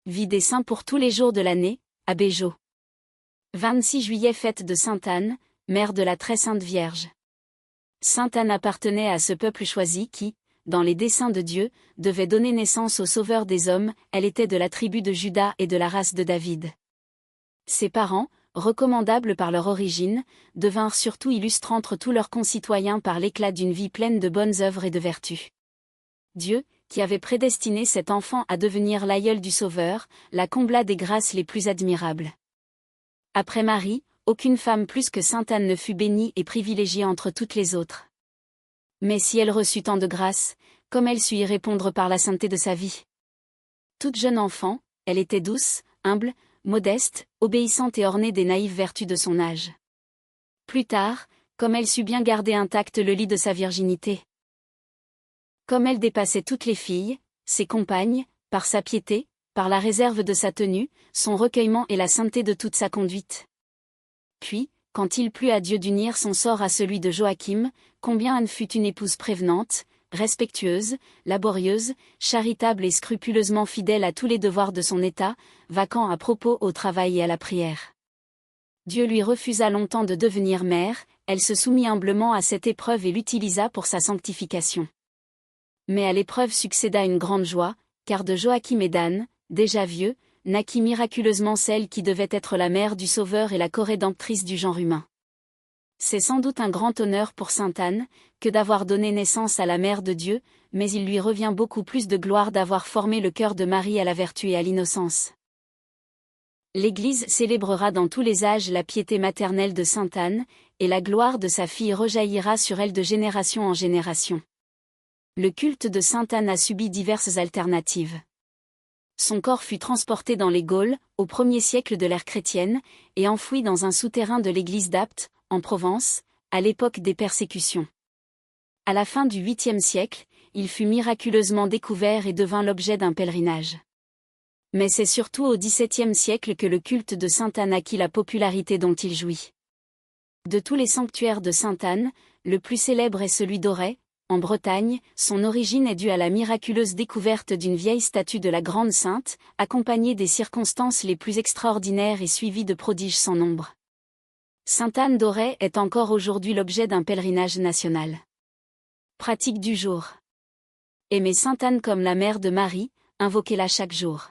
Vie des saints pour tous les jours de l'année, à Béjot. 26 juillet, fête de Sainte Anne, mère de la très sainte Vierge. Sainte Anne appartenait à ce peuple choisi qui, dans les desseins de Dieu, devait donner naissance au Sauveur des hommes. Elle était de la tribu de Juda et de la race de David. Ses parents, recommandables par leur origine, devinrent surtout illustres entre tous leurs concitoyens par l'éclat d'une vie pleine de bonnes œuvres et de vertus. Dieu, qui avait prédestiné cet enfant à devenir l'aïeul du Sauveur, la combla des grâces les plus admirables. Après Marie, aucune femme plus que Sainte Anne ne fut bénie et privilégiée entre toutes les autres. Mais si elle reçut tant de grâce, comme elle sut y répondre par la sainteté de sa vie. Toute jeune enfant, elle était douce, humble, modeste, obéissante et ornée des naïves vertus de son âge. Plus tard, comme elle sut bien garder intact le lit de sa virginité. Comme elle dépassait toutes les filles, ses compagnes, par sa piété, par la réserve de sa tenue, son recueillement et la sainteté de toute sa conduite. Puis, quand il plut à Dieu d'unir son sort à celui de Joachim, combien Anne fut une épouse prévenante, respectueuse, laborieuse, charitable et scrupuleusement fidèle à tous les devoirs de son état, vacant à propos au travail et à la prière. Dieu lui refusa longtemps de devenir mère, elle se soumit humblement à cette épreuve et l'utilisa pour sa sanctification. Mais à l'épreuve succéda une grande joie, car de Joachim et d'Anne, déjà vieux, naquit miraculeusement celle qui devait être la mère du Sauveur et la corédemptrice du genre humain. C'est sans doute un grand honneur pour Sainte Anne, que d'avoir donné naissance à la mère de Dieu, mais il lui revient beaucoup plus de gloire d'avoir formé le cœur de Marie à la vertu et à l'innocence. L'Église célébrera dans tous les âges la piété maternelle de Sainte Anne, et la gloire de sa fille rejaillira sur elle de génération en génération. Le culte de Sainte Anne a subi diverses alternatives. Son corps fut transporté dans les Gaules, au 1er siècle de l'ère chrétienne, et enfoui dans un souterrain de l'église d'Apt, en Provence, à l'époque des persécutions. À la fin du 8e siècle, il fut miraculeusement découvert et devint l'objet d'un pèlerinage. Mais c'est surtout au XVIIe siècle que le culte de Sainte Anne acquit la popularité dont il jouit. De tous les sanctuaires de Sainte Anne, le plus célèbre est celui d'Auray, en Bretagne. Son origine est due à la miraculeuse découverte d'une vieille statue de la Grande Sainte, accompagnée des circonstances les plus extraordinaires et suivie de prodiges sans nombre. Sainte Anne d'Auray est encore aujourd'hui l'objet d'un pèlerinage national. Pratique du jour. Aimez Sainte Anne comme la mère de Marie, invoquez-la chaque jour.